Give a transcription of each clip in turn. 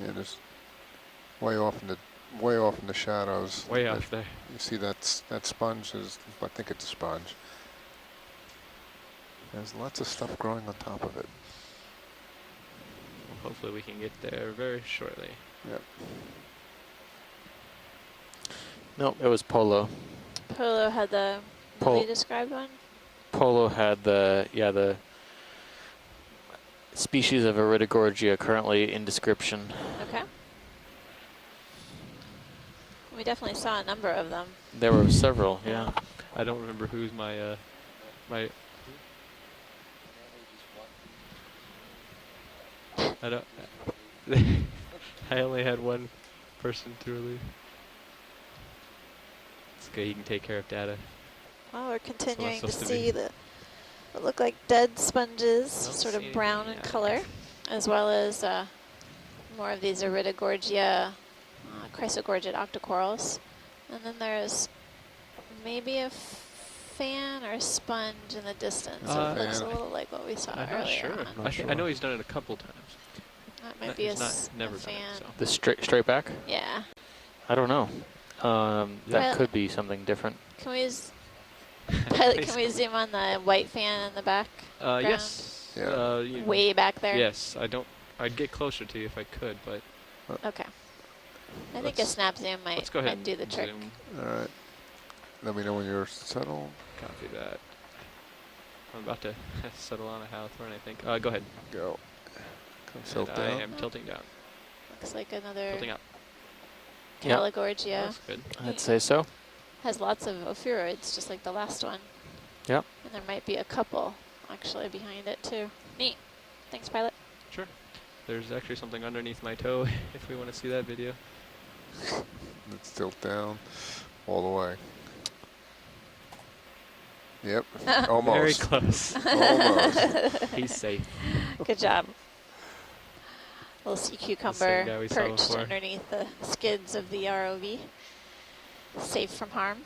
Yeah, there's way off in the shadows. Way off there. You see that sponge is, I think it's a sponge. There's lots of stuff growing on top of it. Well, hopefully we can get there very shortly. Yep. Nope, it was Polo. Polo had the newly described one? Polo had the species of Iridogorgia currently in description. Okay. We definitely saw a number of them. There were several, yeah. I don't remember who's my I don't. I only had one person to relieve. It's okay. You can take care of data. Well, we're continuing to supposed to see what look like dead sponges, sort of see brown in anything color, as well as more of these Iridogorgia, Chrysogorgid octocorals. And then there's maybe a fan or a sponge in the distance. So it looks a little like what we saw I'm earlier not sure. on. I know he's done it a couple times. That might be a never fan. done it, so. The straight back? Yeah. I don't know. That Well, could be something different. Can we, Pilot, can we zoom on the white fan in the back? Yes. Yeah. Way back there? Yes. I'd get closer to you if I could, but. Okay. I think a snap zoom Let's go ahead might do the and trick. zoom. All right. Let me know when you're settled. Copy that. I'm about to settle on a Hawthorne, I think. Go ahead. Go. Come And tilt I down. am tilting down. Looks like another Tilting up. Caligorgia. That's good. I'd say so. Has lots of ophiuroids, just like the last one. Yep. And there might be a couple actually behind it too. Neat. Thanks, Pilot. Sure. There's actually something underneath my toe if we want to see that video. Let's tilt down all the way. Yep. Very Almost. close. Almost. He's safe. Good job. Little sea cucumber guy we saw perched before. underneath the skids of the ROV. Safe from harm.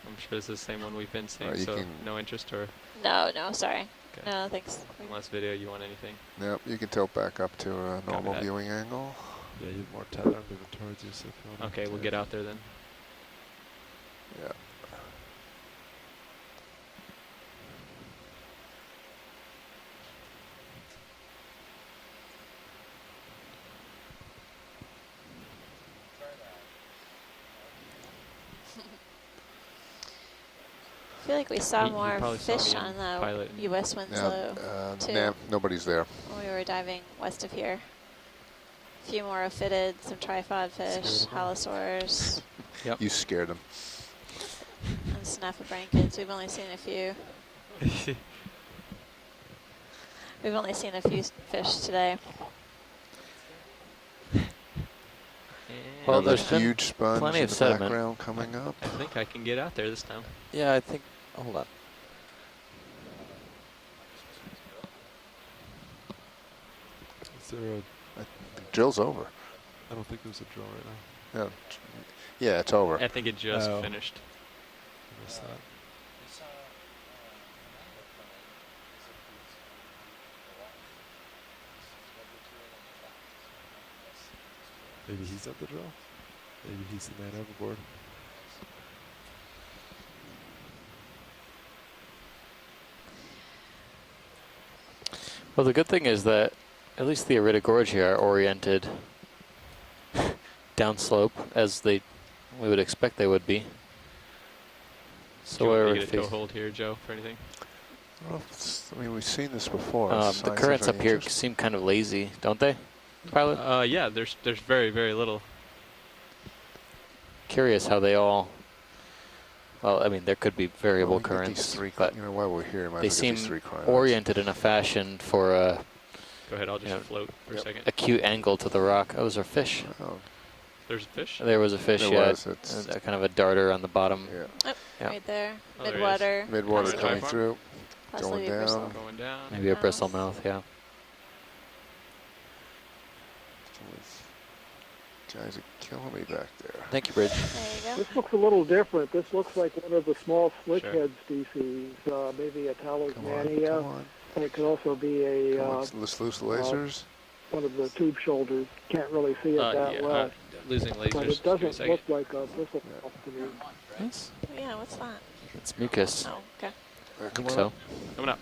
I'm sure this is the same one we've been seeing, You so can- no interest or No, sorry. Okay. No, thanks. last video you want anything. Yep. You can tilt back up to a normal that. viewing angle. Yeah, you have more tether. I'm moving towards you, so if you want Okay, we'll get out there then. Yeah. I feel like we saw You more probably saw fish me in on the Pilot. U.S. Winslow too. Nah, nobody's there. When we were diving west of here. A few more ophidids, some trifod fish, halosaurs, Yep. You scared them. and snaphobranchids. We've only seen a few. We've only seen a few fish today. Well, Another there's been huge sponge plenty in of the sediment. background coming up. I think I can get out there this time. Yeah, I think. Hold on. Is there a, The drill's over. I don't think there's a drill right now. Yeah, yeah, it's over. I think it just Oh. finished. I missed that. Maybe he's at the drill. Maybe he's the man overboard. Well, the good thing is that at least the Iridogorgia are oriented downslope as we would expect they would be. Do So you want where me to it get a faces- toe hold here, Joe, for anything? Well, I mean, we've seen this before. the Signs of currents up any here interest? seem kind of lazy, don't they, Pilot? Yeah, there's very, very little. Curious how they all. Well, I mean, there could be variable Well, we can get currents, these three, but you know, while we're here, might they as well get seem these three cryogs. oriented in a fashion for a Go ahead, I'll just Yeah. float for a second. acute angle to the rock. Oh, those are fish. Oh, There's a fish? There was a fish, There yeah, was, it's- a kind of a darter on the bottom. yeah. Yeah. Right there, Oh, there he is. mid-water. Midwater Possibly coming farm. through. Possibly going bristle. down. Going down. Maybe a Mouse. bristle mouth, yeah. Guys are killing me back there. Thank you, Bridge. There you This looks a little different. This looks like one of the small Sure. slickhead species, maybe a Come on, Talismania. come on. And it could also be a Come on, let's loose lasers. one of the tube shoulders. Can't really see it that Yeah, well. losing lasers. But it Just give me a doesn't second. look like a bristle to me. Nice. go. Yeah, what's that? It's mucus. Oh, okay. I Come think on so. up. Coming up.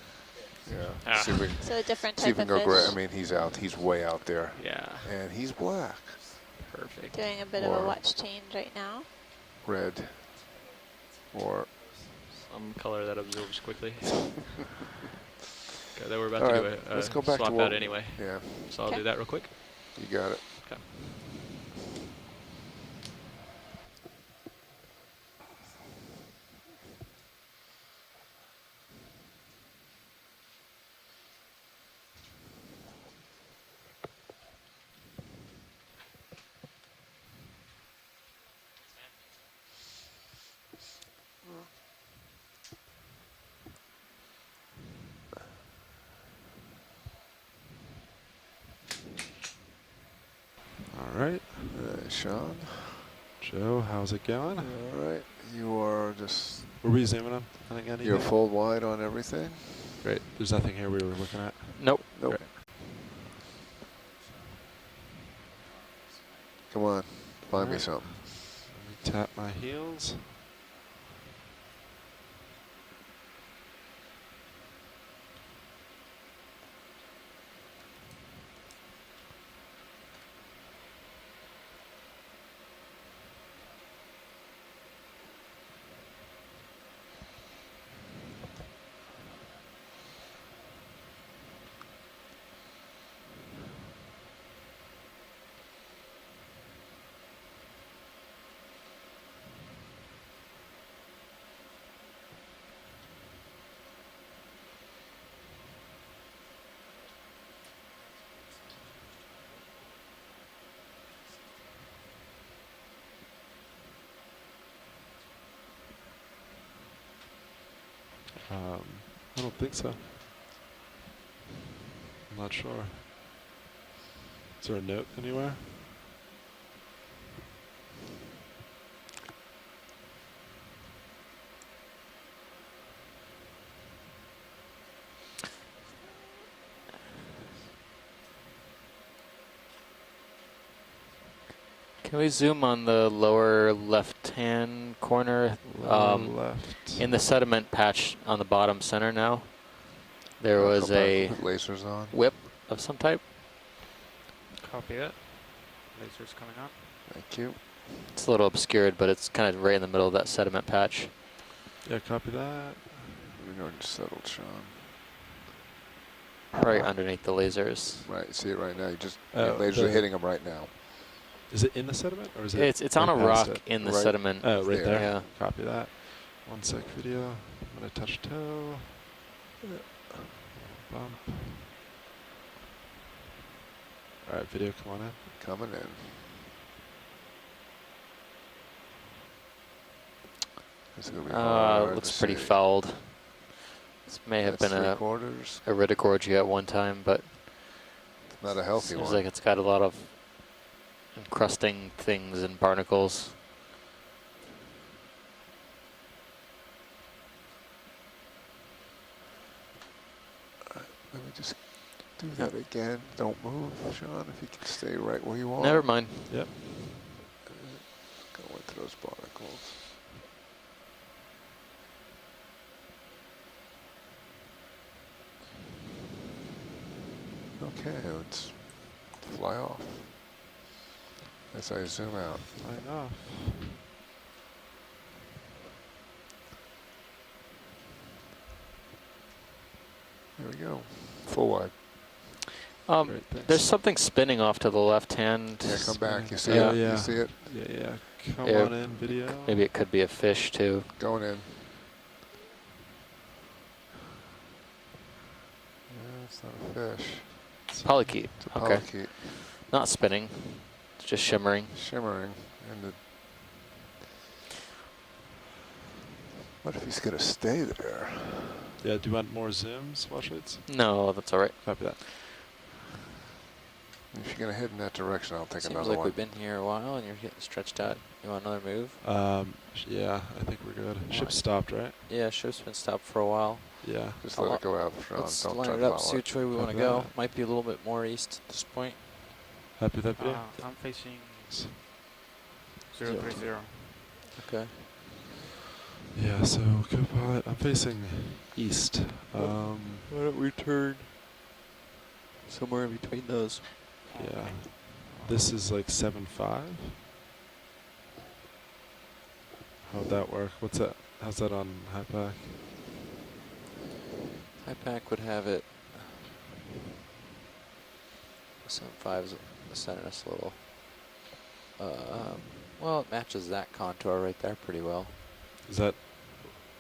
Yeah. Ah. See if we, So a different see if type we of can go fish. I mean, he's out. He's way out there. Yeah. And he's black. Perfect. Doing a bit of Or- a watch change right now. Red. Or Some color that absorbs quickly. Okay, then we're about All to right, do a let's go back to swap what- out anyway. yeah, So I'll Okay. do that real quick. you got it. Okay. All right. Sean. Joe, how's it going? All right. You are just, Were we zooming on anything? you're full wide on everything. Great. There's nothing here we were looking at. Nope. Nope. Great. Come on, find me Alright. something. Let me tap my heels. I don't think so. I'm not sure. Is there a note anywhere? Can we zoom on the lower left-hand corner? Left. In the sediment patch on the bottom center now, there was Go back, a put lasers on. whip of some type. Copy it. Lasers coming up. Thank you. It's a little obscured, but it's kind of right in the middle of that sediment patch. Yeah, copy that. We're going to settle, Sean. Right underneath the lasers. Right, see it right now. You just Oh, your lasers are hitting him right now. Is it in the sediment or is it? It's on a right past rock it? in the Right. sediment. Oh, right there. Yeah. Copy that. 1 sec video. I'm gonna touch toe. Bump. All right, video, come on in. Coming in. This is gonna be hard Looks to pretty see. fouled. This may have That's been a 3/4. iridogorgia at one time, but It's not a healthy seems one. like it's got a lot of encrusting things and barnacles. Let me just do that again. Don't move, Sean. If you can stay right where you are. Never mind. Yep. Go into those barnacles. Okay, let's fly off. As I zoom out. Line off. There we go. Full wide. Great, thanks. There's something spinning off to the left hand. Yeah, come back. You see Yeah. it? Yeah. You see it? Yeah. Come Yeah. on in, video. Maybe it could be a fish too. Going in. Yeah, it's not a fish. Polychaete. It's a Okay. polychaete. Not spinning. It's just shimmering. Shimmering. And the what if he's gonna stay there? Yeah, do you want more zooms, watch rates? No, that's all right. Copy that. If you're gonna head in that direction, I'll take Seems another like one. we've been here a while and you're getting stretched out. You want another move? Yeah, I think we're good. Ship Alright. stopped, right? Yeah, ship's been stopped for a while. Yeah. Just let it go out, Sean. Let's Don't line try it to up, follow see it. which way we want to Copy go. that. Might be a little bit more east at this point. Happy with that video? I'm facing 030. Okay. Yeah, so co-pilot, I'm facing east. Why don't we turn somewhere in between those? Yeah. This is like 7.5. How'd that work? What's that? How's that on high pack? High pack would have it. 7.5 is sending us a little. Well, it matches that contour right there pretty well. Is that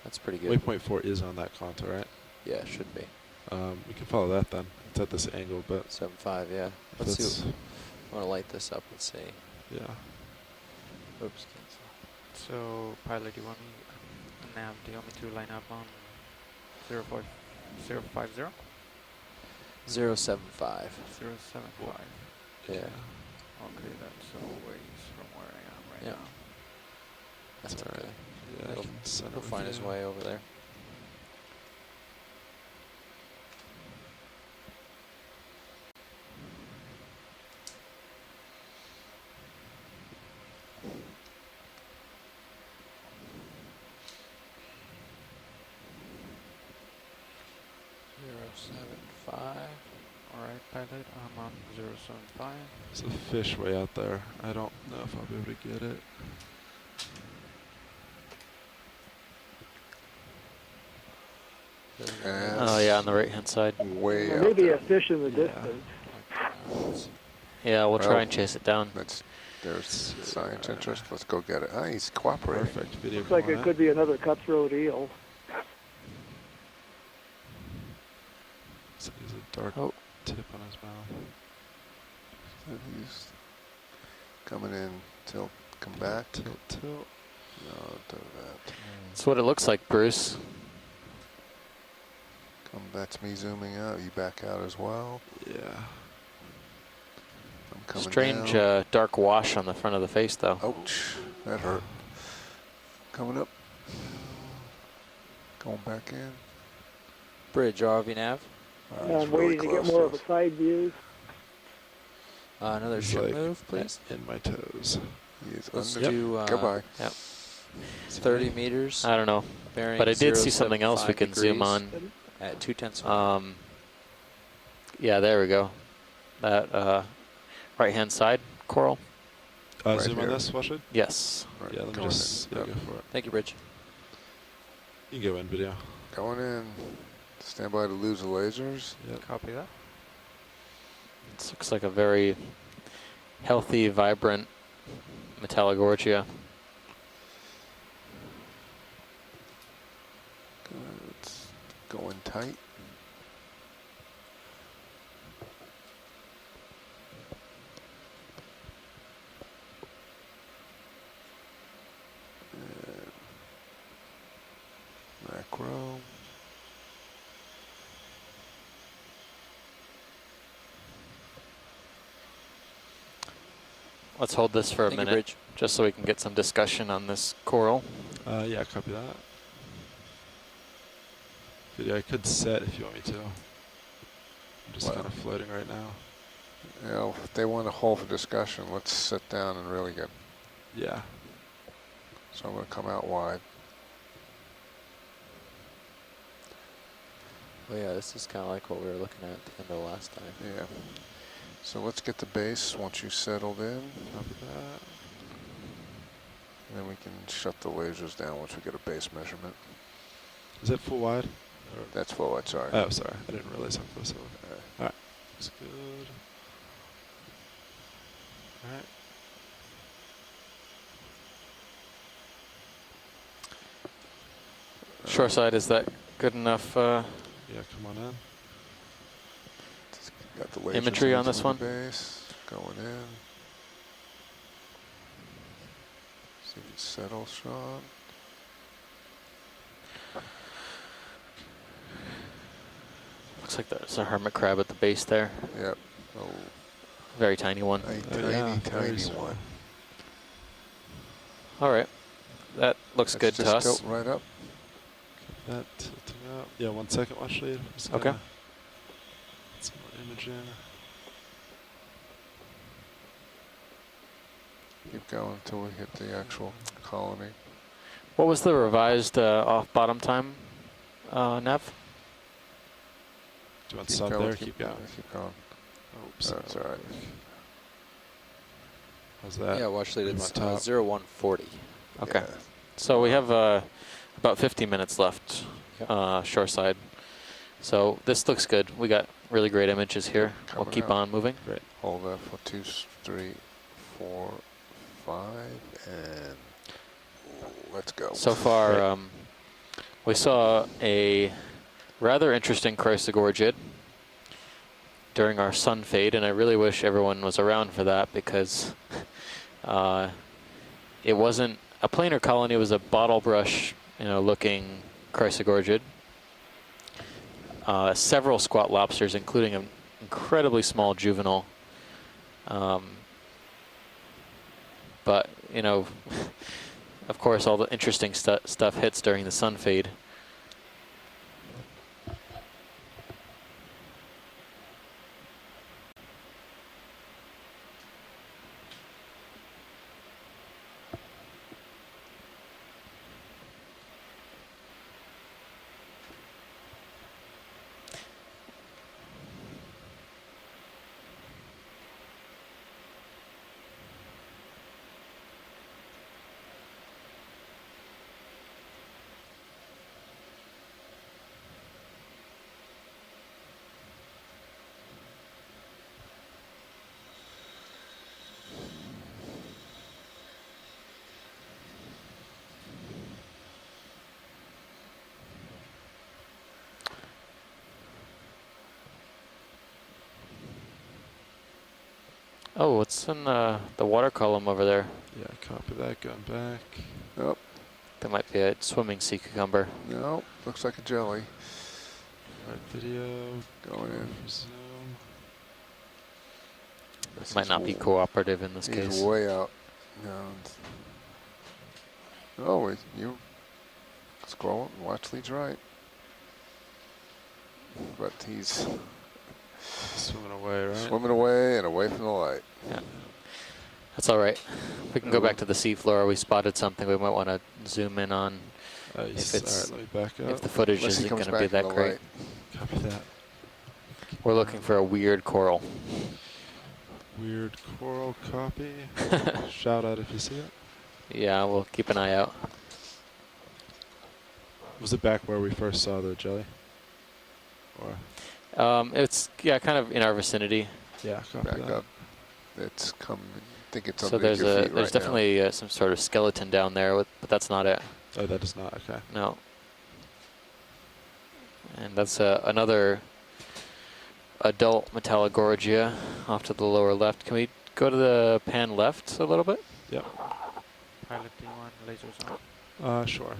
That's pretty good. waypoint 4 is on that contour, right? Yeah, it should be. We can follow that then. It's at this angle, but 7.5, yeah. if Let's that's- see. I want to light this up and see. yeah. Oops, cancel. So, pilot, do you want me, nav, do you want me to line up on 050? 0.75. 075. Yeah, Okay, that's a ways from where I am right Yeah. now. that's That's okay. alright. Yeah, I He'll- can send it He'll with find his you. way over there. Alright, pilot, I'm on 075. There's a fish way out there. I don't know if I'll be able to get it. And Oh yeah, on the right hand side. way out Maybe there. a fish in the Yeah. distance. Yeah, we'll try Well, and chase it down. There's science interest. Let's go get it. Ah, he's cooperating. Perfect video. Looks like coming it in. could be another cutthroat eel. So he's a dark Oh. tip on his mouth. And he's coming in. Tilt. Come back. Tilt, tilt. No, do that. That's what it looks like, Bruce. Come. That's me zooming out. You back out as well. Yeah. I'm coming Strange down. dark wash on the front of the face, though. Ouch. That hurt. Coming up. Going back in. Bridge, ROV nav. He's I'm really waiting to get close more to of a us. side view. Another He's ship like move, please. In my toes. He is Let's under. do Goodbye. 30 meters. Uh, I don't know, Bearing but I did see something else we 075 can zoom degrees. on. At 2/10. Yeah, there we go. That right hand side, Coral. Right Zoom on here. this, watch it. Yes. Right, Yeah, let me going just in. yeah, Yep. go for it. Thank you, Bridge. You can go in video. Going in. Stand by to lose the lasers. Yep. Copy that. This looks like a very healthy, vibrant Metallogorgia. It's going tight. And macro. Let's hold this for a Thank you, minute, Bridge. just so we can get some discussion on this coral. Yeah, copy that. Video, I could set if you want me to. I'm just Wow. kind of floating right now. You know, if they want to hold for discussion, let's sit down and really get. Yeah. So I'm going to come out wide. Well, yeah, this is kind of like what we were looking at the end of last time. Yeah. So let's get the base once you settled in. Copy that. And then we can shut the lasers down once we get a base measurement. Is it full wide? Or That's forward, sorry. oh, sorry. I didn't realize how close it was. Uh, Alright. That's good. Alright. Shore side, is that good enough? Yeah, come on in. Got the lasers Imagery on into this the one? Base, going in. See if it settles, Sean. Looks like there's a hermit crab at the base there. Yep. Oh, very tiny one. A Oh, yeah, tiny very small. one. All right, that looks good Let's to just us. tilt right up. That tilting up. Yeah, 1 second, watch lead. Just Okay. gonna get some more imaging. Keep going until we hit the actual colony. What was the revised off bottom time, Nev? Do you want Keep sub going, there? Keep going. Keep going. Oops. That's all right. How's that? Yeah, watch lead. You It's want top? 0140. Okay. Yeah. So we have about 50 minutes left, shoreside. So this looks good. We got really great images here. We'll Coming keep out. on moving. Great. Hold that for 2, 3, 4, 5, and let's go. So far, Right. we saw a rather interesting Chrysogorgid during our sun fade, and I really wish everyone was around for that because it wasn't a planar colony. It was a bottle brush, looking Chrysogorgid. Several squat lobsters, including an incredibly small juvenile. But of course, all the interesting stuff hits during the sun fade. Oh, what's in the water column over there? Yeah, copy that. Going back. Nope. That might be a swimming sea cucumber. No, looks like a jelly. Right video. Going in. Zoom. This Might is not be w- cooperative in this He's case. way out. No. Oh, you scroll and watch leads right. But he's Swimming away, right? swimming away and away from the light. Yeah. That's all right. We can go back to the seafloor. We spotted something we might want to zoom in on Nice. If it's- All right, let me back up. if the footage Unless he isn't comes going to be back in that the great. light. Copy that. We're looking for a weird coral. Weird coral copy. Shout out if you see it. Yeah, we'll keep an eye out. Was it back where we first saw the jelly? Or It's kind of in our vicinity. yeah, copy Back that. up. It's coming. I think it's So underneath there's your feet there's right now. definitely some sort of skeleton down there, but that's not it. Oh, that is not okay. No. And that's another adult Metallogorgia off to the lower left. Can we go to the pan left a little bit? Yep. Pilot D1, lasers on. Sure. Coming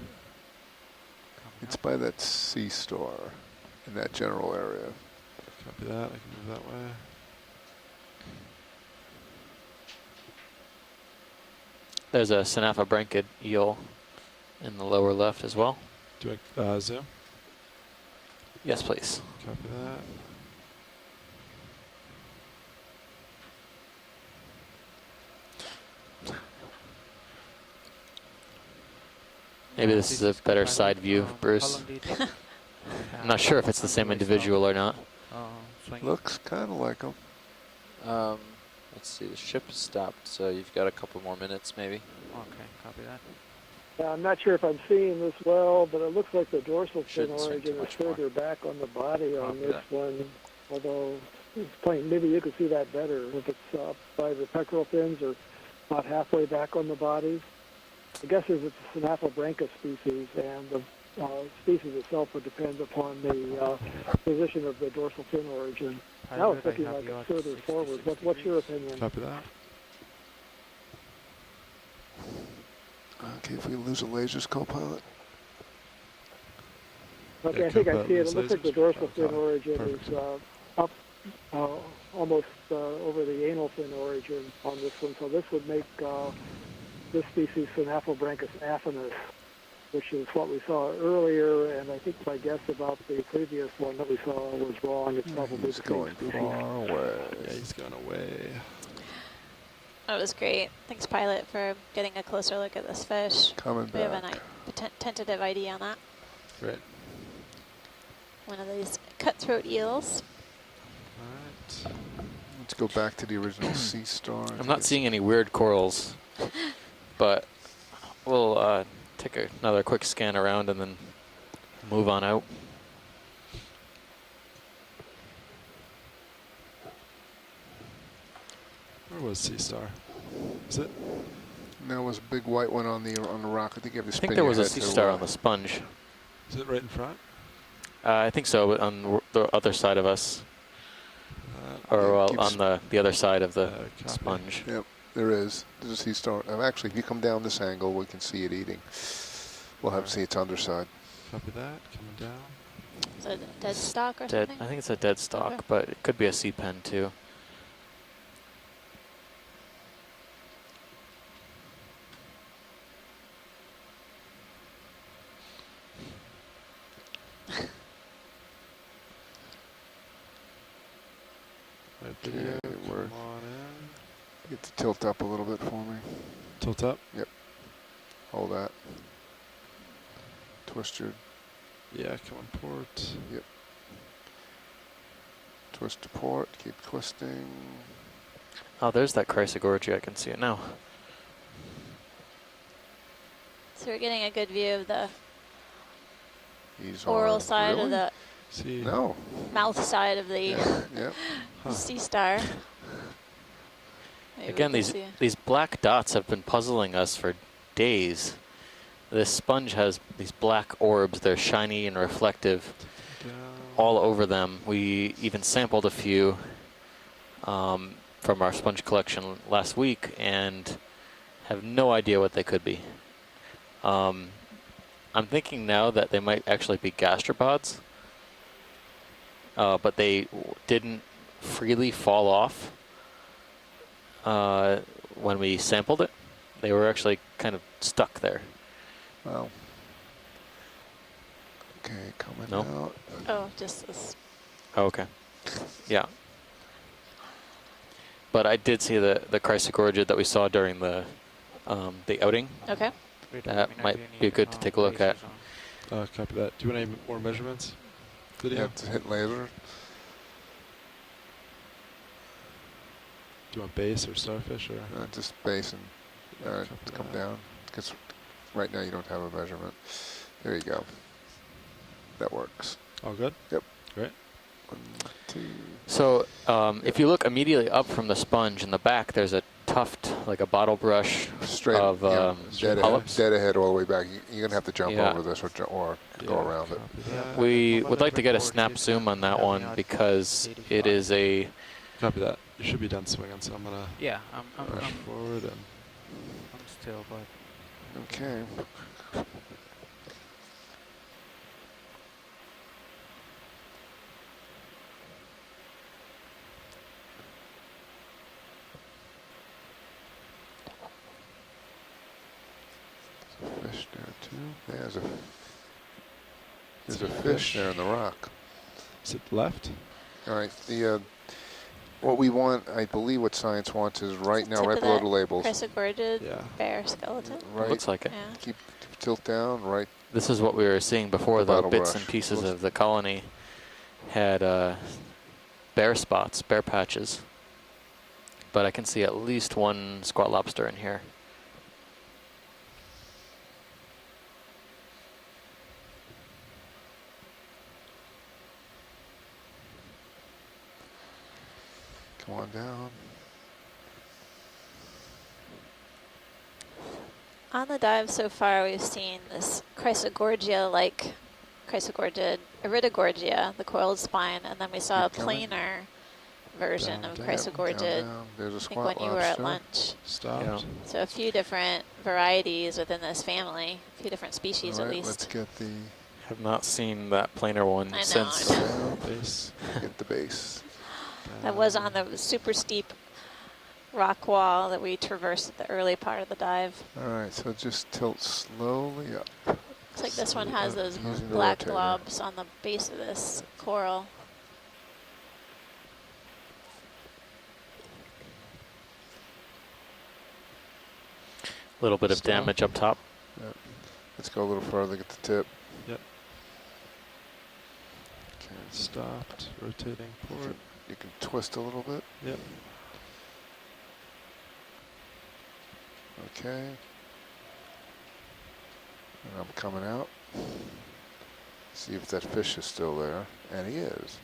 It's up. by that C store in that general area. Copy that. I can move that way. There's a Synaphobranchid eel in the lower left as well. Do I zoom? Yes, please. Copy that. Maybe this is a better pilot, side view, how Bruce. long did it- I'm not sure if it's the same individual or not. Swinging. Looks kind of like him. Let's see, the ship is stopped, so you've got a couple more minutes maybe. Okay, copy that. Yeah, I'm not sure if I'm seeing this well, but it looks like the dorsal fin Shouldn't swing origin too is much more. further back on the body on Copy this that. one. Although it's plain, maybe you could see that better if it's up by the pectoral fins or not halfway back on the body. I guess it's a Synaphobranchus species, and the species itself would depend upon the position of the dorsal fin origin. Now it's Pilot, I looking have like you it's at further 66 forward. What's your opinion? Copy that. Okay, if we lose a lasers co-pilot. Okay, Yeah, I think I co-pilot see it. lose It looks like the lasers. dorsal fin Okay, origin perfect. is up almost over the anal fin origin on this one. So this would make this species Synaphobranchus affinis, which is what we saw earlier, and I think my guess about the previous one that we saw was wrong. It's probably He's the same going species. far away. Yeah, he's going away. That was great. Thanks, pilot, for getting a closer look at this fish. Coming We have back. a tentative ID on that. Great. One of these cutthroat eels. All right. Let's go back to the original sea star. I I'm think not it's- seeing any weird corals, but we'll take another quick scan around and then move on out. Where was Sea Star? Is it? There was a big white one on the rock. I think you have to I spin think there your was a head sea to, star on the sponge. Is it right in front? I think so, but on the other side of us, or Yeah, well, keeps- on the other side of the Copy. sponge. Yep, there is. There's a sea star. Actually, if you come down this angle, we can see it eating. We'll have to see its underside. Copy that. Coming down. Is it a dead stock or Dead. something? I think it's a dead stock, Okay. but it could be a sea pen too. Right, video. Okay, we're- Come on in. Get to tilt up a little bit for me. Tilt up. Hold that. Twist your, Yeah, come on port. twist to port. Keep twisting. Oh, there's that Chrysogorgia. I can see it now. So we're getting a good view of the He's oral on. side Really? of the See. No. mouth side of the Yeah. Huh. sea star. Maybe we Again, can these see- these black dots have been puzzling us for days. This sponge has these black orbs. They're shiny and reflective Down. all over them. We even sampled a few from our sponge collection last week and have no idea what they could be. I'm thinking now that they might actually be gastropods, but they didn't freely fall off when we sampled it. They were actually kind of stuck there. Well. Okay, coming No? out. Oh, just this. Oh, okay. Yeah. But I did see the Chrysogorgia that we saw during the outing. Okay. Wait, That let me know might if you be need, good to take a look at. lasers on. Copy that. Do you want any more measurements? You Video? have to hit laser. Do you want base or starfish or? Just base and Copy come that. down. Because right now you don't have a measurement. There you go. That works. All good? Yep. Great. 1, 2. So if you look immediately up from the sponge in the back, there's a tuft, like a bottle brush Straight of dead, polyps. dead ahead all the way back. You're going to have to jump Yeah. over this or go around it. Copy Yeah. that. We But would like to get a record snap is zoom on that having one out because it 85. is a Copy that. You should be done swinging, so I'm gonna Yeah, I'm push forward and still, but Okay. Fish there too. Yeah, there's a fish there in the rock. is it left? All right. The what we want, I believe, what science wants is right now, Tip right of below that the labels. Chrysogorgia Yeah. bear skeleton. Right. looks like it. Yeah. Keep tilt down. Right. This is what we were seeing before. The The bottle bits brush. and pieces Looks- of the colony had bare spots, bare patches. But I can see at least one squat lobster in here. Come on down. On the dive so far, we've seen this Chrysogorgia-like Chrysogorgia, Iridogorgia, the coiled spine, and then we saw Keep a coming. planar version Down, of down, Chrysogorgia, Down. There's a I think squat when you were at lobster. lunch. Stopped. Yeah. So a few different varieties within this family, a few different species All at right, let's least. get the Have not seen that planar one I know, since. I know. Base. get the base. That was on the super steep rock wall that we traversed at the early part of the dive. All right, so just tilt slowly up. Looks like this one has those Using the black rotator. globs on the base of this coral. A little bit of Stop. damage up top. Yep. Let's go a little further, get the tip. Yep. Okay. Stopped. Rotating port. You can twist a little bit. Yep. Okay. And I'm coming out. See if that fish is still there. And he is.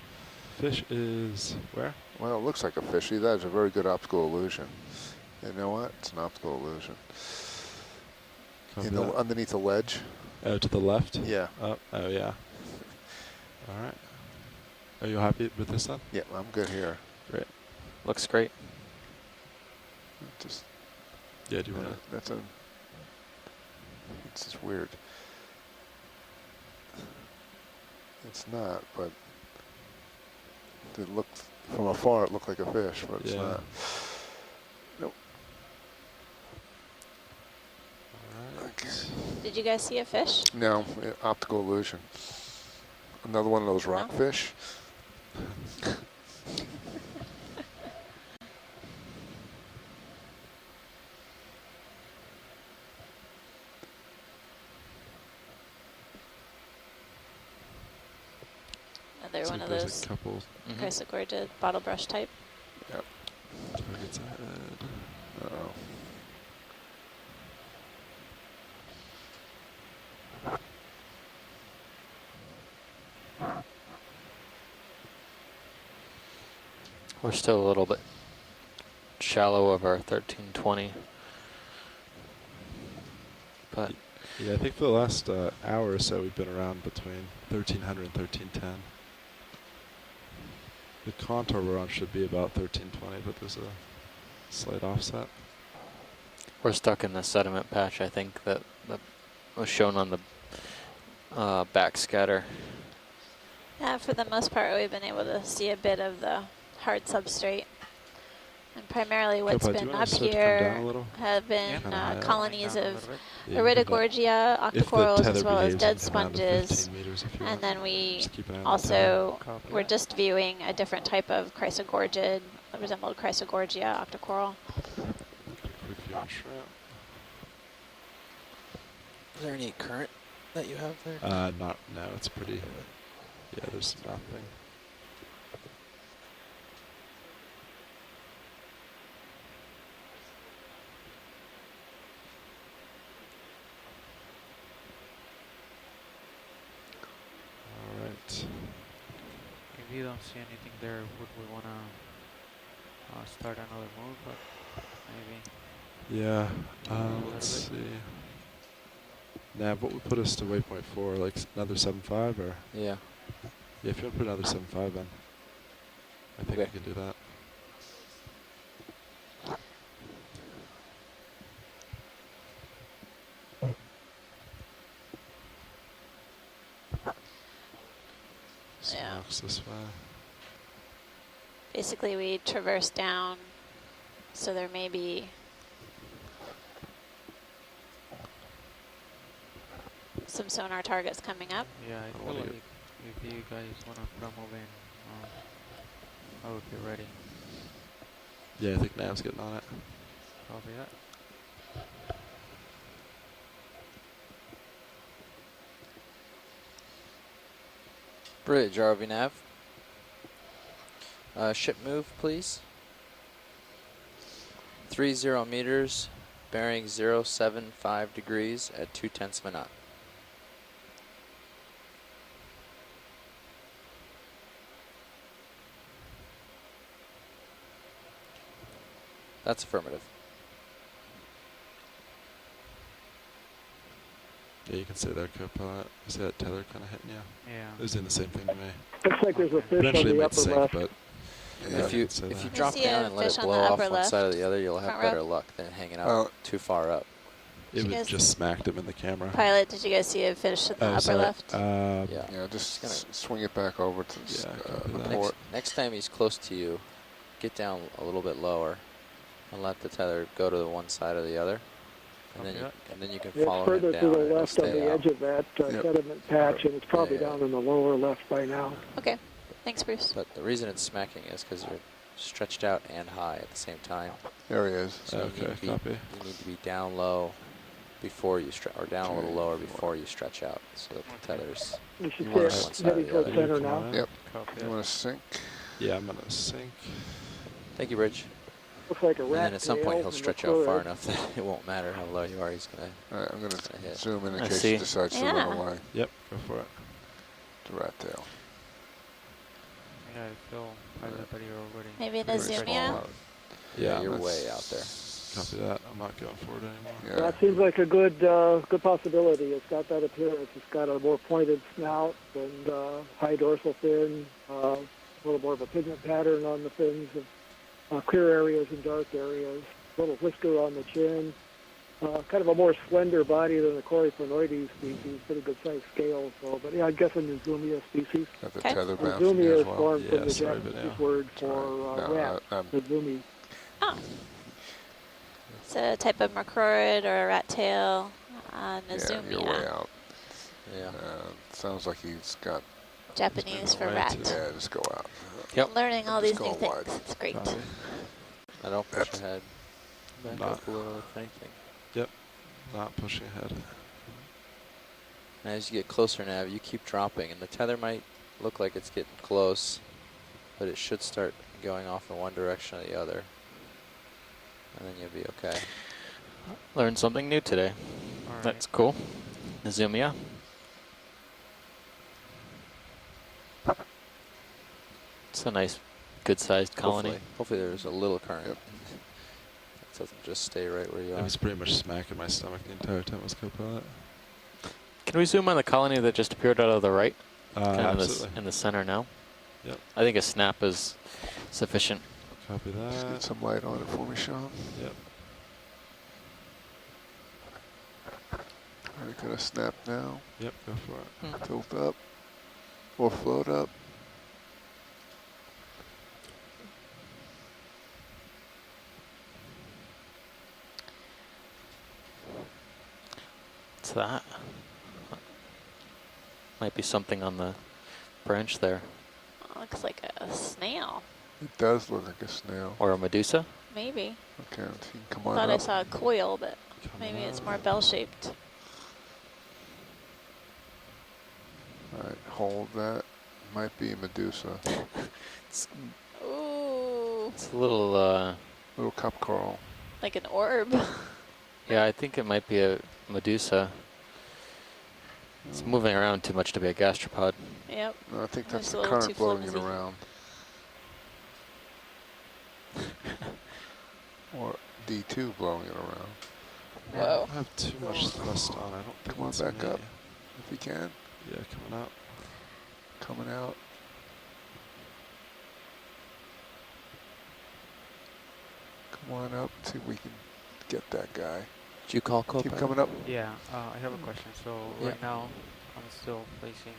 Fish is where? Well, it looks like a fish. See, that is a very good optical illusion. You know what? It's an optical illusion. Copy In the, that. underneath the ledge. Oh, to the left? Yeah. Oh, oh yeah. All right. Are you happy with this then? Yeah, I'm good here. Great. Looks great. Just Yeah, do you yeah, want that's a. It's just weird. It's not, but it looked from afar. It looked like a fish, but it's Yeah. not. Nope. All right. Okay. Did you guys see a fish? No, optical illusion. Another one of those No? rockfish. Another Looks one like of there's those a couple Mhm. chrysogorgia bottle brush type. targets ahead. Uh-oh. We're still a little bit shallow of our 1320. But Yeah, I think for the last hour or so we've been around between 1300 and 1310. The contour we're on should be about 1320, but there's a slight offset. we're stuck in the sediment patch, I think, that was shown on the backscatter. Yeah, for the most part, we've been able to see a bit of the hard substrate. And primarily what's Kopa, do you been wanna up start to come down a here little? have been Kinda high up. colonies Down a of little bit. Yeah, you can do that. Iridogorgia, If the octocorals, tether as well as behaves, dead you can come down to sponges. 15 meters if you And want. then we Just keep an eye on the tether. also Copy were that. just viewing a different type of chrysogorgid that resembled chrysogorgia octocoral. Quick view on shrimp. Is there any current that you have there? No, it's pretty. Yeah, there's nothing. All right. If you don't see anything there, would we want to start another move? But maybe. Yeah. little Let's bit. see. Nav, what would put us to waypoint 4? Like another 7.5 or? Yeah. Yeah, if you want to put another 7.5 in, I think Okay. we can do that. Yeah. Smokes this way. Basically, we traverse down, so there may be some sonar targets coming up. Yeah, I I feel wanna like get- if you guys want to move in, I would be ready. Yeah, I think Nav's getting on it. Copy that. Bridge, ROV nav. Ship move, please. 30 meters, bearing 075 degrees at 0.2 of a knot. That's affirmative. Yeah, you can say that, co-pilot. You see that tether kind of hitting you? Yeah. It was doing the same thing to me. Looks like there's a fish on Eventually it the might upper sink, left. but Yeah. If you say if you that. drop see a down and let fish it on the blow off upper one side or left, the other, you'll have front row. better luck than hanging out Well, too far up. It you was guys- just smacked him in the camera. Pilot, did you guys see it finish in the Oh, upper sorry. left? Yeah. Yeah, just gonna- swing it back over to Yeah, copy the that. port. Next time he's close to you, get down a little bit lower and let the tether go to the one side or the other. And then, you can It's follow further him to down the and it'll left on stay the out. edge of that Yep. sediment patch, and it's probably Yeah. down in the lower left by now. Okay. Thanks, Bruce. But the reason it's smacking is because you're stretched out and high at the same time. There he is. So Okay, you need to be, copy. You need to be down low before you stretch, or down a little Okay. lower before you stretch out, so that the tether's. You should You see wanna it s- heading towards Yeah, center come now. on. Yep. Copy You that. want to sink? Yeah, I'm gonna sink. Thank you, Bridge. Looks like a And rat then at some point tail he'll and stretch the out far chloride. enough that it won't matter how low you are. He's gonna. All right, I'm going Gonna hit. to zoom in I case see. he decides to run Yeah. away. Yep, go for it. The rat tail. Yeah, I feel pilot that you're already. Maybe in a Very zoom, small yeah? out. Yeah, you're that's- way out there. Copy that. I'm not going forward anymore. Yeah. That seems like a good good possibility. It's got that appearance. It's got a more pointed snout and high dorsal fin, a little more of a pigment pattern on the fins of clear areas and dark areas, a little whisker on the chin, kind of a more slender body than the Coryphonoides species, pretty good sized scale. So, but yeah, I guess an Izumia species. Got the Okay. tether bouncing Izumia as is well. formed from Yeah, the sorry, but Japanese yeah. word It's all for right. No, rat, Izumi. Oh. It's a type of macrorid or a rat tail. Yeah, you're way Nazumia. out. Yeah. Sounds like he's got, Japanese for Right rat. to- yeah, just go out. Yep. Learning all Just these new going wide. things. It's great. Copy. I don't push ahead. Back Not- up a little if anything. Not pushing ahead. And as you get closer, Nav, you keep dropping, and the tether might look like it's getting close, but it should start going off in one direction or the other, and then you'll be okay. Learned something new today. Alright. That's cool. Nazumia. It's a nice, good-sized colony. Hopefully there's a little current. Yep. It doesn't just stay right where you It are. was pretty much smacking my stomach the entire time I was co-pilot. Can we zoom on the colony that just appeared out of the right? Kind of Absolutely. in the center now. Yep. I think a snap is sufficient. Copy Just get that. some light on it for me, Sean. Yep. Are we going to snap now? Yep, go for it. Tilt up? Or float up? What's that? Might be something on the branch there. Looks like a snail. It does look like a snail. Or a Medusa. Maybe. Okay, so you can come I on thought I up. saw a coil, but Come maybe it's on. more bell-shaped. All right, hold that. Might be a Medusa. It's, Ooh, it's a little, Little cup coral. like an orb. yeah, I think it might be a Medusa. It's moving around too much to be a gastropod. Yep. No, I think It's that's a the little current too blowing it flimsy. around. Or D2 blowing it around. Whoa. I have too much thrust on. I don't think Come on it's back me. up if you can. Yeah, coming out. Coming out. Come on up, see if we can get that guy. Did you call Keep co-pilot? coming up. Yeah, I have a question. So Yeah. right now, I'm still placing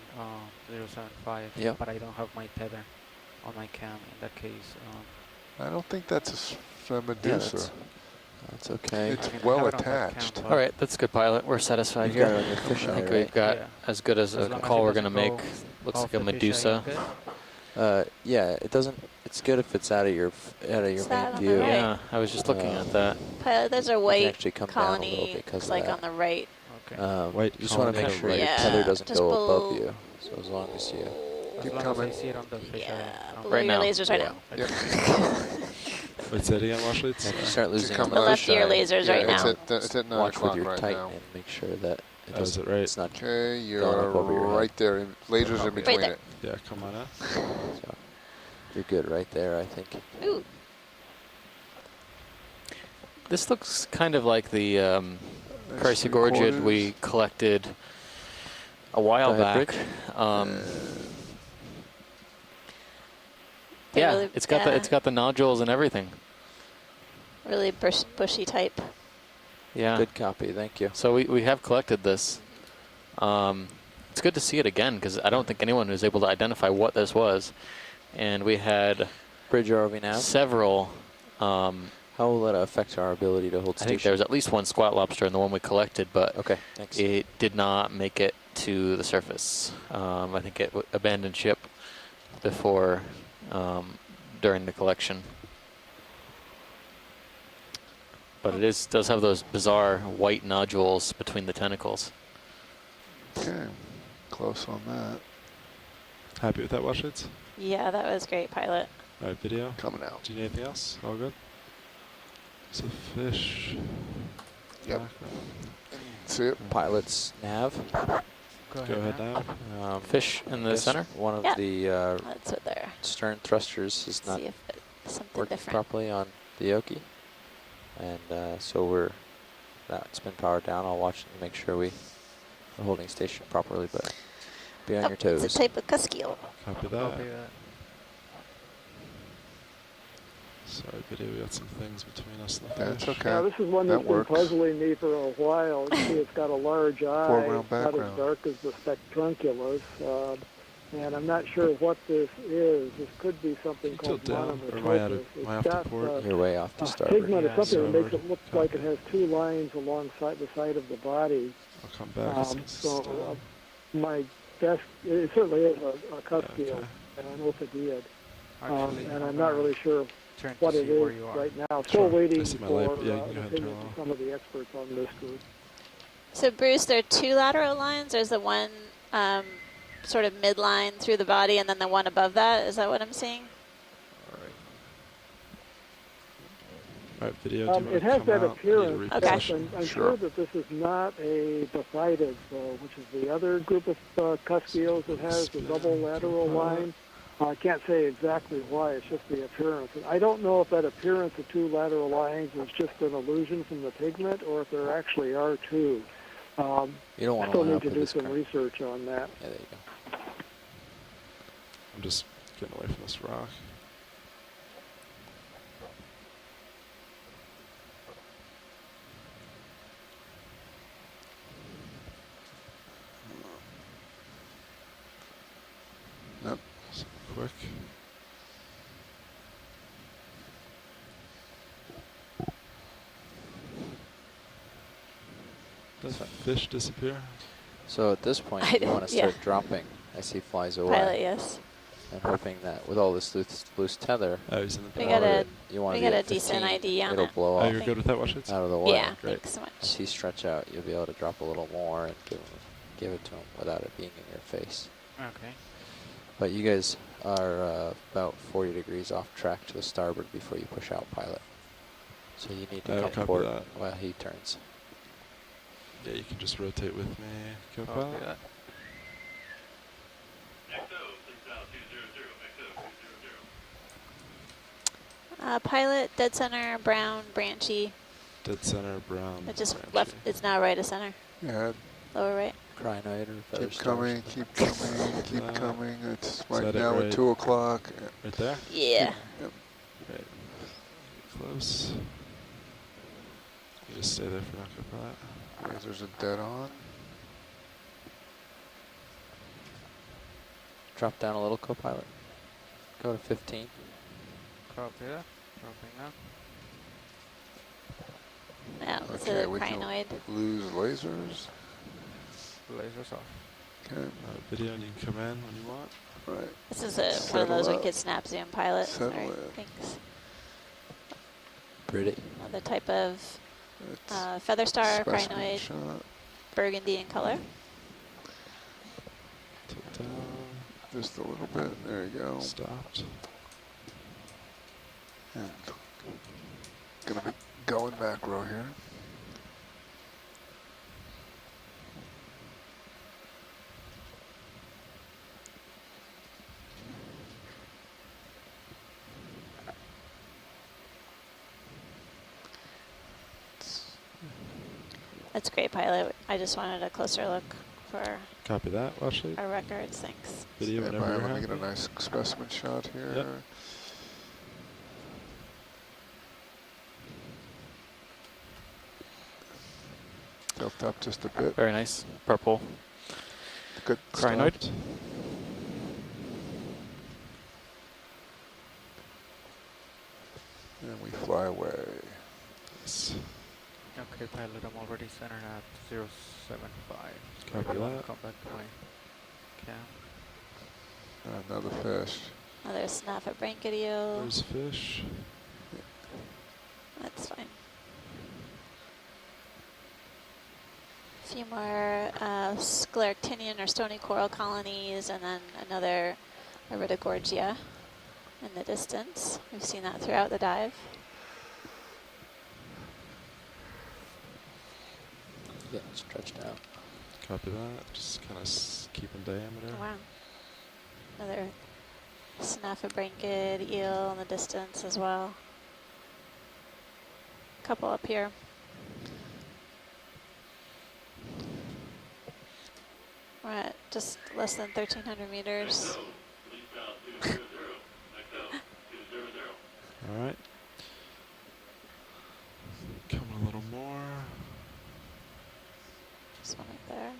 075, Yeah. but I don't have my tether on my cam. In that case, I don't think that's a Yeah, Medusa. that's okay. It's I mean, I well have it on that attached. cam, All right, that's good, pilot. We're satisfied You've got here. it on your I fisheye, think right? we've got Yeah. as good as As a long as call it we're going to doesn't make. go Looks off like a the fisheye, Medusa. I'm good? Yeah, it doesn't. It's good if it's out of your Is that main on the view. right? Yeah, I was just looking at that. Pilot, there's a You can white actually come down a little colony. because Looks of like that. on the right. Okay. White You just want to colony make on sure the your right. tether Yeah, doesn't just go below- above you. So as long as you. As Keep long coming. as I see it on the fisheye. Yeah, I'm below Right your now. lasers right Yeah. now. Yep. Wait, say it again, Washley. If you start losing come on to the the left of your fisheye, lasers Yeah, right it's now. at 9 watch with o'clock your right Titan now. and make sure that it Oh, is doesn't. it right? It's not. Okay, Going you're up over your head. right there. Lasers in between there. it. Yeah, come on up. So you're good right there, I think. Ooh, This looks kind of like the That's Chrysogorgid 3/4. we collected a while Go ahead, back. They're Yeah, really- it's got yeah. the nodules and everything. really bushy type. Yeah. Good copy. Thank you. So we have collected this. It's good to see it again because I don't think anyone was able to identify what this was. And we had Bridge ROV nav. several. How will that affect our ability to hold I station? think there was at least one squat lobster in the one we collected, but Okay, thanks. it did not make it to the surface. I think it abandoned ship before, during the collection. But it does have those bizarre white nodules between the tentacles. Okay, close on that. Happy with that, Washits? Yeah, that was great, Pilot. All right, video. Coming out. Do you need anything else? All good? So fish. Yep. back. See it? Pilot's nav. Go ahead now. Fish in the Guess center? One of Yeah. the That's what they're. stern thrusters is not See if it's something working different. properly on the Okie. And so that's been powered down. I'll watch and make sure we're holding station properly, but be on your toes. It's a type of cuskeel. Copy that. Copy that. Sorry, video. We got some things between us and the That's fish. okay. Now, this is one That that's been works. puzzling me for a while. You see, it's got a large eye. Foreground, It's not as background. dark as the spectrunculus. And I'm not sure what this is. This could be something You called tilt down, or monomotropus. am I off It's to got port? You're way off to starboard. pigment or Yeah, something that makes starboard. it look like it has two lines alongside the side of the body. I'll come back. So my best, it certainly is a cuskeel, Okay. and I know if it did. Actually, And I'm not really sure turn what to it see where is you are. right now. Sure. Still I waiting see for my light, but yeah, you the can go ahead and opinion turn it from off. some of the experts on this group. So Bruce, there are two lateral lines. There's the one sort of midline through the body, and then the one above that. Is that what I'm seeing? All right, video. Do you want It to has come that out? I need to appearance. Okay. Yes, I'm sure that this is not a Baphides, which is the other group of cuskils that has the double lateral line. I can't say exactly why, it's just the appearance. And I don't know if that appearance of two lateral lines is just an illusion from the pigment or if there actually are two. You don't I want to still line need up to with do this some car. research on that. Yeah, there you go. I'm just getting away from this rock. Yep. So quick. Does fish disappear? So at this point, I you want don't- to start yeah. dropping as he flies away. Pilot, yes. And hoping that with all this loose tether, Oh, he's in the We power. got a you want we to be got at a decent 15, ID on it'll it. blow Oh, off you're good with that, Washits? out of the way. Yeah, Great. thanks so As much. he stretch out, you'll be able to drop a little more and give it to him without it being in your face. Okay. But you guys are about 40 degrees off track to the starboard before you push out, pilot. So you need to I'll come copy port that. while he turns. Yeah, you can just rotate with me. Go Copy pilot. that. Pilot, dead center, brown, branchy. Dead center, brown. It just branchy. left. It's now right of center, Yeah, lower right. Crinoid or feather keep stars. coming, keep coming, keep That. coming. It's Is right that it, now right? at 2 o'clock. Right there? Yeah. Right. Close. You just stay there for now, go pilot. Lasers are dead on. Drop down a little, co-pilot. Go to 15. Copy that. Dropping now. Now this Okay, is a we can crinoid. lose lasers. Lasers off. Okay, Video, and you can come in when you want. right. This is one of Settle those we up. could snap zoom pilot. Settle Sorry, in. thanks. Pretty. Another type of It's feather star specimen crinoid, shot. burgundy in color. Tilt down. Just a little bit. There you go. Stopped. And gonna be going back row here. That's great, pilot. I just wanted a closer look for Copy that, Washley. our records. Thanks. Video Stand whenever by, you're let me get happy. a nice specimen shot here. Yep. backed up just a bit. Very nice. Purple. Good Crinoid. start. And we fly away. Yes. Okay, pilot, I'm already centered at 075. So Copy if you wanna that. come back to my cam. Another fish. Another snaffle blanket eel. There's a fish. That's fine. A few more scleractinian or stony coral colonies, and then another iridogorgia in the distance. We've seen that throughout the dive. Getting stretched out. Copy that. Just kind of keeping diameter. Oh, wow. Another snaffle-blanket eel in the distance as well. Couple up here. We're at just less than 1,300 meters. All right. Coming a little more. Just one up there.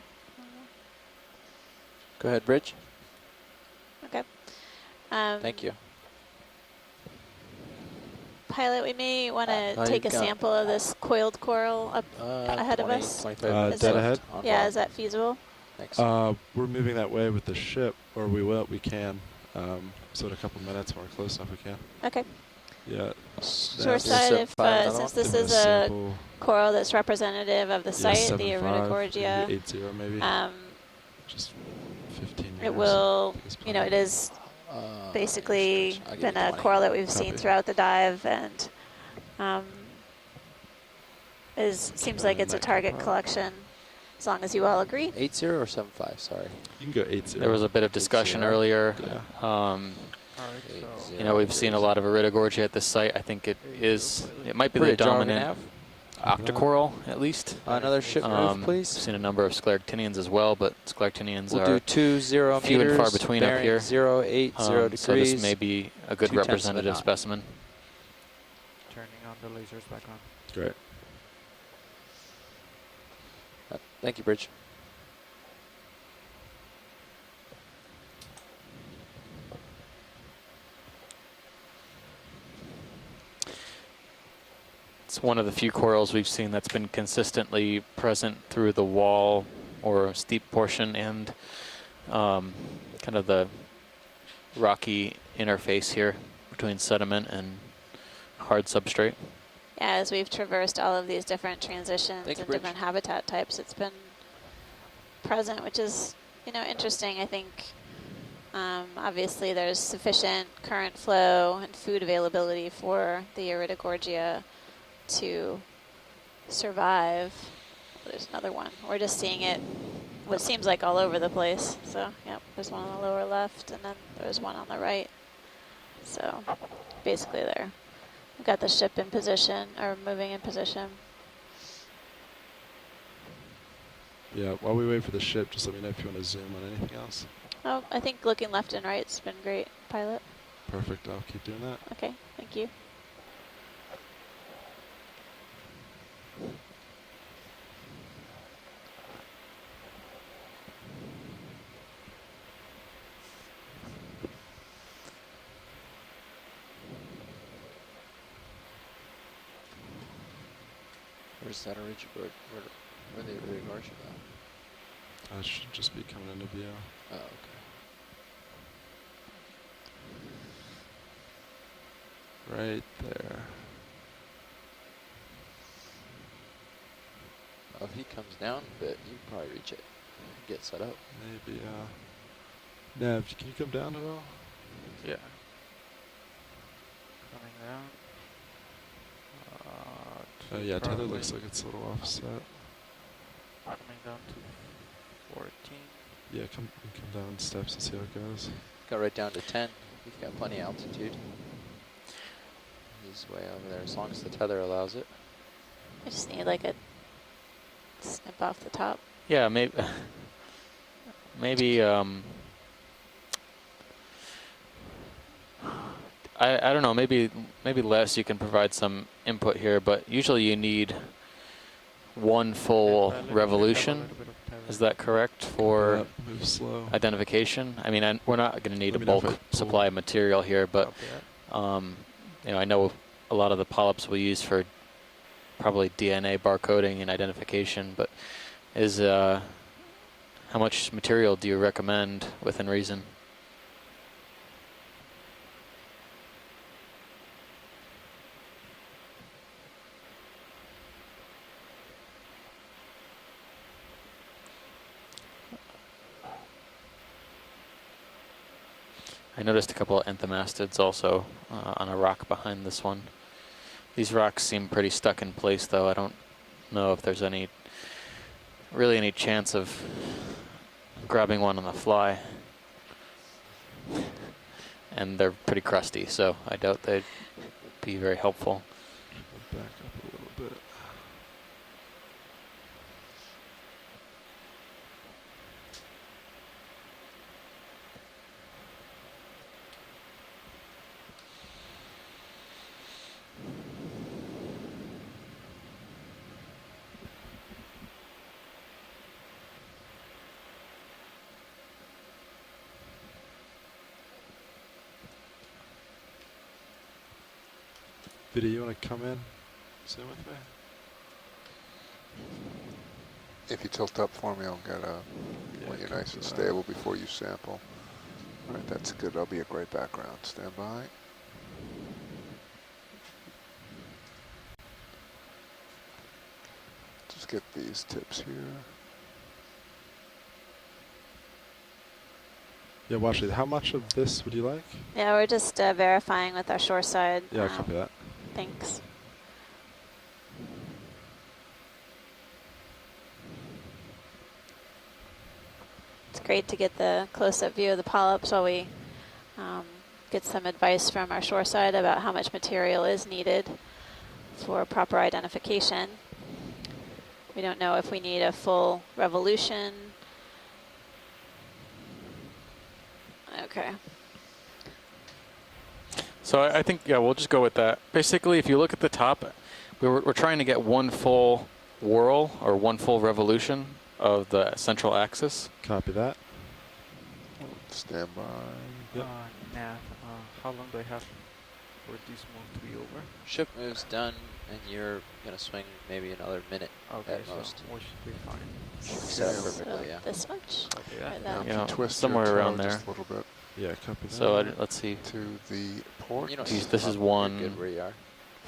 Go ahead, Bridge. Okay. Thank you. Pilot, we may want to you take a got- sample of this coiled coral up ahead of 20, us. 25 Dead minutes ahead? left on Yeah, board. is that feasible? Thanks. We're moving that way with the ship, or we can. So in a couple minutes when we're close enough, we can. Okay. Yeah. Short Just side, set if fire another since one? this Give me is a sample. coral that's representative of the Yeah, site, the 7.5, iridogorgia, 80 maybe. Just 15 meters. it will, It's you know, it fine. is basically I'll give been you a 20. coral that we've seen Copy. throughout the dive, and seems like on it's a that target compound. collection, as long as you all agree. 80 or 75, sorry. You can go 80. There was a bit of discussion 80. earlier. Yeah. Alright, so You know, we've seen a lot of iridogorgia at this site. I think it might be the Bridge, are we gonna dominant octocoral, at least. Another ship move, We've please. seen a number of scleractinians as well, but scleractinians We'll are do 20 few and meters, far between up bearing here. 080 degrees. So this may be a good 2/10 of a representative knot. specimen. turning on the lasers back on. Great. Thank you, Bridge. It's one of the few corals we've seen that's been consistently present through the wall or steep portion and kind of the rocky interface here between sediment and hard substrate. Yeah, as we've traversed all of these different transitions Thank you, and Bridge. different habitat types, it's been present, which is, you know, interesting. I think obviously there's sufficient current flow and food availability for the iridogorgia to survive. There's another one. We're just seeing it, what seems like all over the place. So, yep, there's one on the lower left, and then there's one on the right. So, basically there. We've got the ship in position, or moving in position. Yeah, while we wait for the ship, just let me know if you want to zoom on anything else. Oh, I think looking left and right's been great, pilot. Perfect, I'll keep doing that. Okay, thank you. Where's that original? Where the iridogorgia go? It should just be coming into view. Oh, okay. Right there. Oh, if he comes down a bit, you can probably reach it. Get set up. Maybe, Nev, can you come down at all? Yeah. Coming down. Oh yeah, tether looks like it's a little offset. Coming down to 14. Yeah, come down steps and see how it goes. Go right down to 10. He's got plenty of altitude. He's way over there, as long as the tether allows it. I just need like a snip off the top. Yeah, maybe. Maybe. I don't know. Maybe Les, you can provide some input here, but usually you need one full Let me check, have a revolution. little bit of tether. Is that correct for Yep, move slow. identification? I mean, we're not going to need Let a me know if bulk I pull. supply of material here, but Copy that. you know, I know a lot of the polyps we use for probably DNA barcoding and identification, but is how much material do you recommend within reason? I noticed a couple of enthemastids also on a rock behind this one. These rocks seem pretty stuck in place, though. I don't know if there's really any chance of grabbing one on the fly. And they're pretty crusty, so I doubt they'd be very helpful. Back up a little bit. Viddy, you want to come in? Zoom with me? If you tilt up for me, I'll get when you're copy nice and that. stable before you sample. All right, that's good. That'll be a great background. Stand by. Just get these tips here. Yeah, Washley, how much of this would you like? Yeah, we're just verifying with our shoreside. Yeah, copy that. Thanks. It's great to get the close-up view of the polyps while we get some advice from our shoreside about how much material is needed for proper identification. We don't know if we need a full revolution. Okay. So I think, yeah, we'll just go with that. Basically, if you look at the top, we're trying to get one full whirl or one full revolution of the central axis. Copy that. Stand by. Yep. Nav, how long do I have for this move to be over? Ship move's done, and you're gonna swing maybe another minute Okay, at so most. we should be fine. Set up Yeah. perfectly, So yeah. this much? Copy that. Or Now, that? if you Yeah, twist somewhere your toe around there. just a little bit Yeah, copy that. So let's see. to the port. You don't Geez, need to this come is up, you're one, good where you are.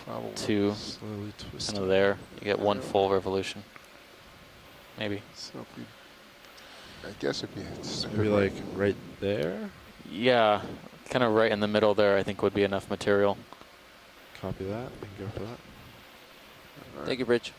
Probably. two, Slowly twist kind of it. there. You get one full revolution. Maybe. So if we, I guess if you So maybe like right there. Yeah, kind of right in the middle there, I think would be enough material. Copy that. We can go for that. Thank you, Bridge.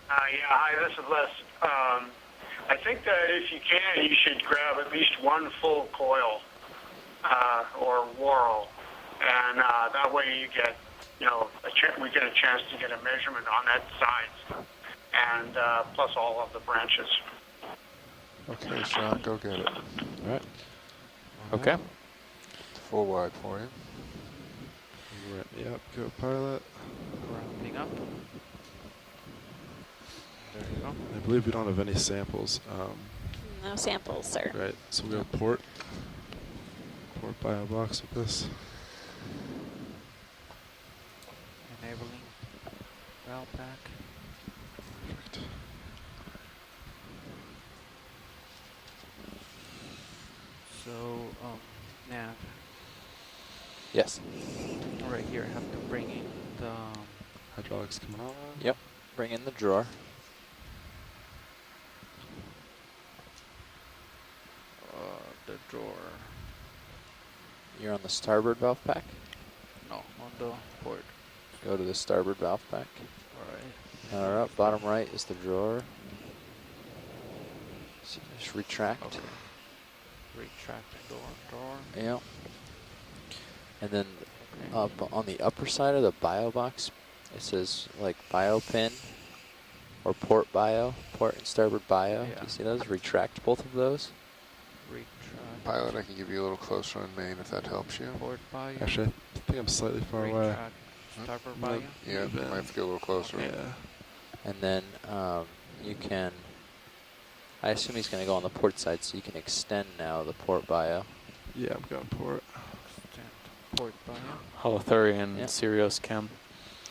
Yeah, hi, this is Les. I think that if you can, you should grab at least one full coil or whorl, and that way you get, we get a chance to get a measurement on that size, and plus all of the branches. Okay, Sean, go get it. All right. Okay. Full wide for you. Ramp me up. Go pilot. Ramping up. There you go. I believe we don't have any samples. No samples, sir. Right. So we'll go port bio box with this. Enabling valve pack. Perfect. So, Nav, Yes. right here, I have to bring in the Hydraulics coming on. Yep. Bring in the drawer. drawer. You're on the starboard valve pack. No, on the port. Go to the starboard valve pack. Alright. All right. Bottom right is the drawer. So just retract. Okay. Retract drawer. Yeah. And then Okay. up on the upper side of the bio box, It says like bio pin or port bio, port and starboard bio. Do Yeah. you see those? Retract both of those. Retract. Pilot, I can give you a little closer on main if that helps you. Port bio. Actually, I think I'm slightly far away. Retract. Starboard Hmm? bio. Yeah, Move in. might have to get a little closer. Yeah. And then you can, I assume he's going to go on the port side, so you can extend now the port bio. Yeah, I'm going port. Extend port bio. Holothurian, Yep. Sirius Chem.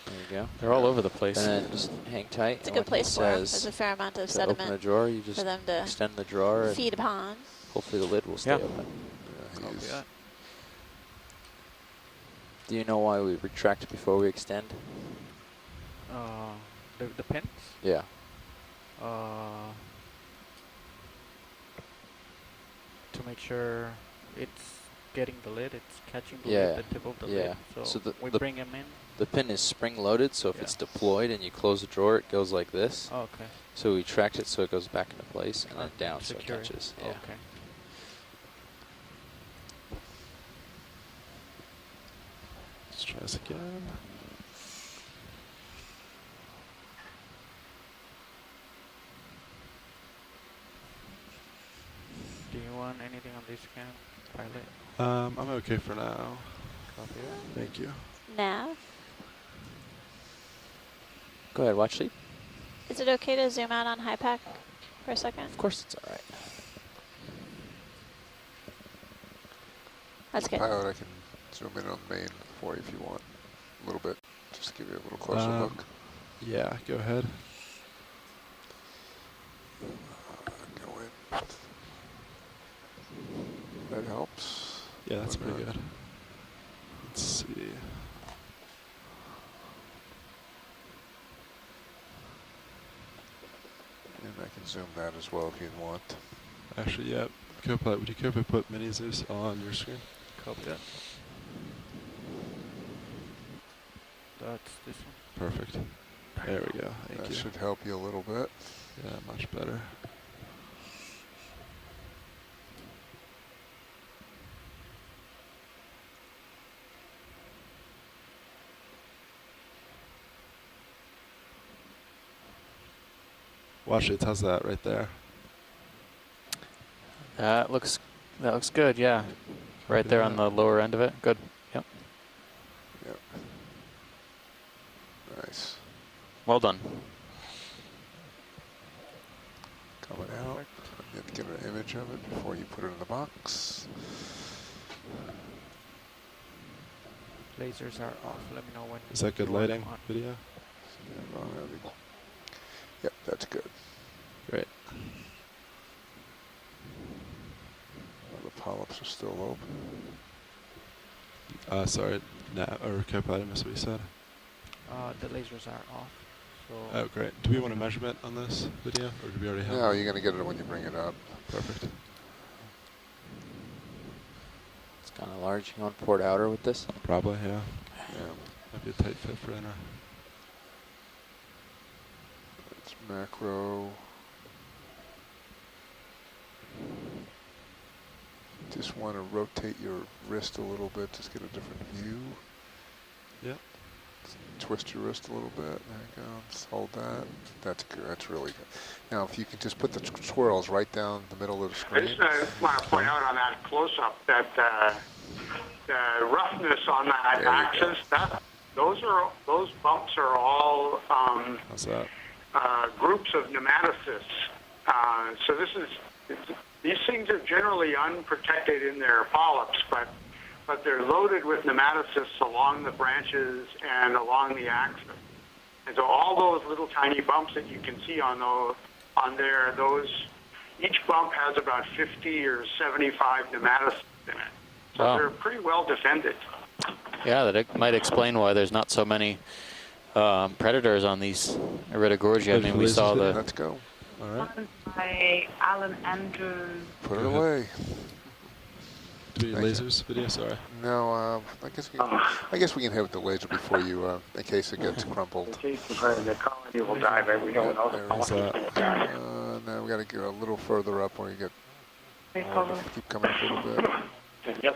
There you go. They're all over the place. And then just hang tight. It's a and good when he place for them. There's says a fair amount of to open the sediment drawer, you just for them to extend the drawer, and feed upon. hopefully the lid will stay Yeah. open. Yeah, Copy he's- that. Do you know why we retract before we extend? The pins. Yeah. To make sure it's getting the lid, it's catching the Yeah, lid, the tip of the yeah. lid. So, So we the- bring him in. The pin is spring loaded, so if Yeah. it's deployed and you close the drawer, it goes like this. Oh, okay. So we retract it so it goes back into place and then Okay, down so it secure it. catches. Yeah. Okay. Let's try this again. Do you want anything on this scan, pilot? I'm okay for now. Copy that. Thank you. Nav. Go ahead, watch lead. Is it okay to zoom out on high pack for a second? Of course it's all right. That's good. Pilot, I can zoom in on main for you if you want. A little bit. Just to give you a little closer look. Yeah, go ahead. Go in. That helps. Yeah, that's Why pretty not? good. Let's see. And I can zoom that as well if you want. Actually, yeah. Copilot, would you care if I put mini Zeus on your screen? Copy that. That's this one. Perfect. There we go. Thank That you. should help you a little bit. Yeah, much better. Watch it. How's that right there? That looks good, yeah. Right there on the lower end of it. Good. Yep. Yep. Nice. Well done. Coming out. You have to get an image of it before you put it in the box. Lasers are off. Let me know when. Is that good you want lighting? on. Video? Yep, that's good. Great. The polyps are still open. Sorry, or Copilot, I missed what you said. The lasers are off. So Oh, great. Do we want a measurement on this video, or do we already have No, one? you're going to get it when you bring it up. Perfect. It's kind of large. You want port outer with this? Probably, yeah. Yeah. Might be a tight fit for inner. It's macro. Just want to rotate your wrist a little bit, just get a different view. Yep. Twist your wrist a little bit. There you go. Just hold that. That's good. That's really good. Now, if you can just put the swirls right down the middle of the I screen. just want to point out on that close-up that the roughness on that There you axis, those bumps are all How's that? groups of nematocysts. So these things are generally unprotected in their polyps, but they're loaded with nematocysts along the branches and along the axis. And so all those little tiny bumps that you can see on there, each bump has about 50 or 75 nematocysts in it. So Wow. they're pretty well defended. Yeah, that might explain why there's not so many predators on these Iridogorgia. I mean, we saw the... Let's go. All right. By Alan Andrews. Put it Go ahead. away. Do we need Thank you. lasers video? Sorry. No, I guess we can hit with the laser before you, in case it gets crumpled. The colony will die, but we don't know the There is colony. Now we got to go a little further up where you get. Keep coming up a little bit. And yes,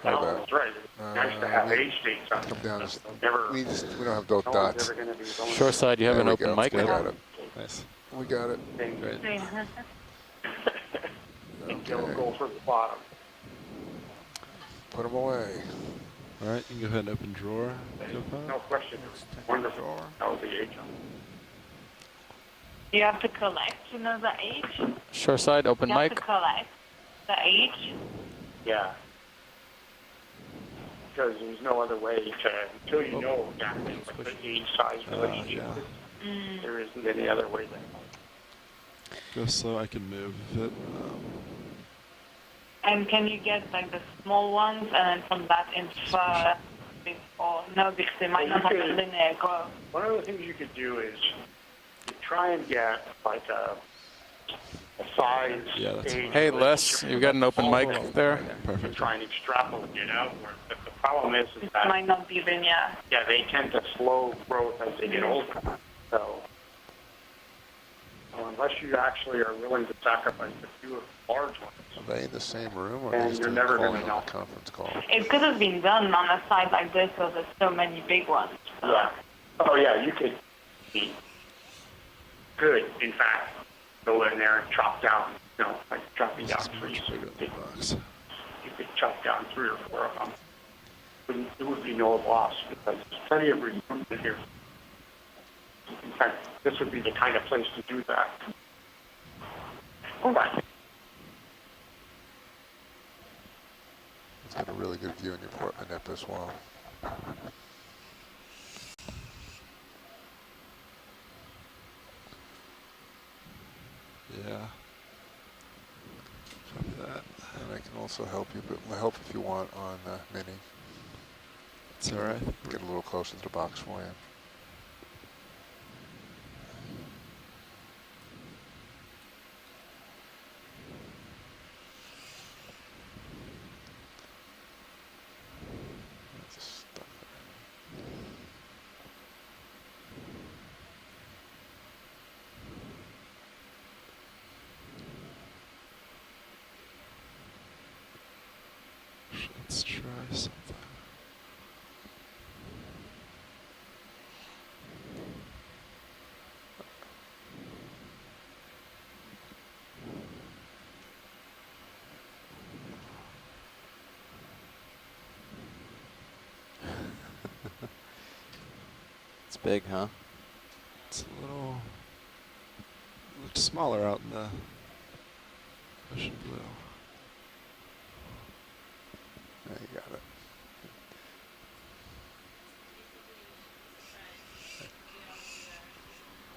Alan was right. It's nice to have age dates on Come down. it. Never, We don't have both no one's dots. ever going to be going Shoreside, you have There an we open go. mic. We got it. Nice. We got it. Great. and they'll go for the bottom. Put them away. All right, you can go ahead and open drawer. No question. Wonderful. That was the age on it. You have to collect, you know, the age? Shoreside, open You have mic. to collect the age? Yeah. Because there's no other way to, until you know exactly what the age size relationship yeah. is, there isn't any other way to. Go slow. I can move it. And can you get like the small ones and then from that infer big or no, because they might not have a linear growth. One of the things you could do is you try and get like a size, Yeah, that's age. Hey, Les, you've got an open mic there. And Perfect. try and extrapolate it outward. But the problem is It that might not be linear. yeah, they tend to slow growth as they get older. So unless you actually are willing to sacrifice a few of the large ones, Are they in the same room, or are And they just you're never calling gonna on know. a conference call? It could have been done on a side like this, so there's so many big ones. So. yeah. Oh yeah, you could be good. In fact, go in there and chop down, you know, like chopping down This is trees. much bigger than the box. You could chop down 3 or 4 of them. It would be no loss because there's plenty of room in here. In fact, this would be the kind of place to do that. All right. It's got a really good view in your Portland nip as well. Yeah. Copy that. And I can also help you, but help if you want on Mini. It's all right. Get a little closer to the box for you. Just stuck there. Let's try something. It's big, huh? It's a little looks smaller out in the ocean blue. There you got it.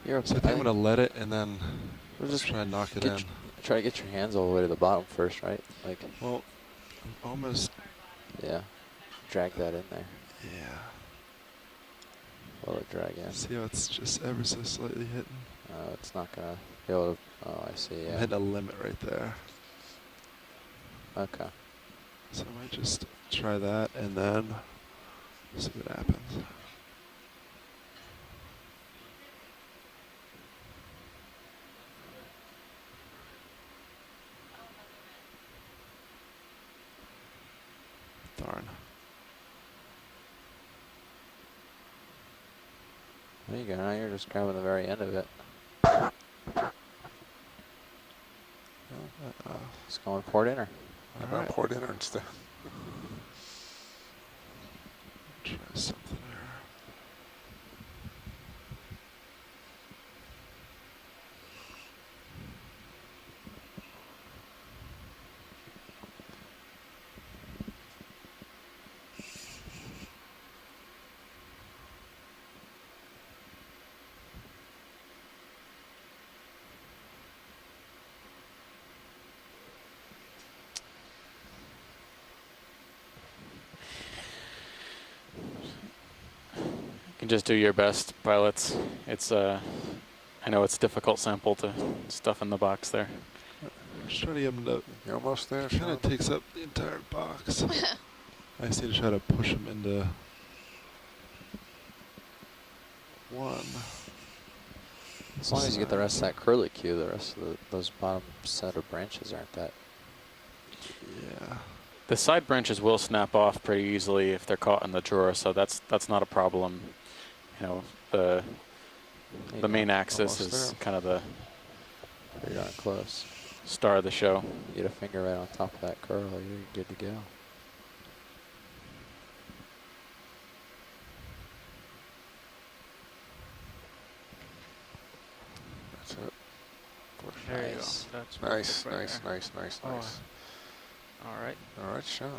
You're So I think I'm gonna let it and then We'll just just try and knock it get in. try to get your hands all the way to the bottom first, right? Like, Well, I'm almost. yeah, drag that in there. Yeah. Will it drag in? See how it's just ever so slightly hitting. It's not gonna be able to. Oh, I see. I'm Yeah. hitting a limit right there. Okay. So I might just try that and then see what happens. Darn. There you go. Now you're just grabbing the very end of it. It's going port inner. How about port inner instead? Try something here. You can just do your best, pilots. It's I know it's difficult sample to stuff in the box there. Just trying to get him to. You're almost there, Kind Sean. of takes up the entire box. I just need to try to push him into one. As long as you get the rest of that curlicue, the rest of those bottom set of branches aren't that. Yeah. The side branches will snap off pretty easily if they're caught in the drawer, so that's not a problem. You know, the main axis Almost is there. kind of the You're darn close. star of the show. Get a finger right on top of that curl, you're good to go. That's it. Push. There you go. Nice. That's Nice, perfect right nice, there. nice, nice, Oh. nice. All right. All right, Sean.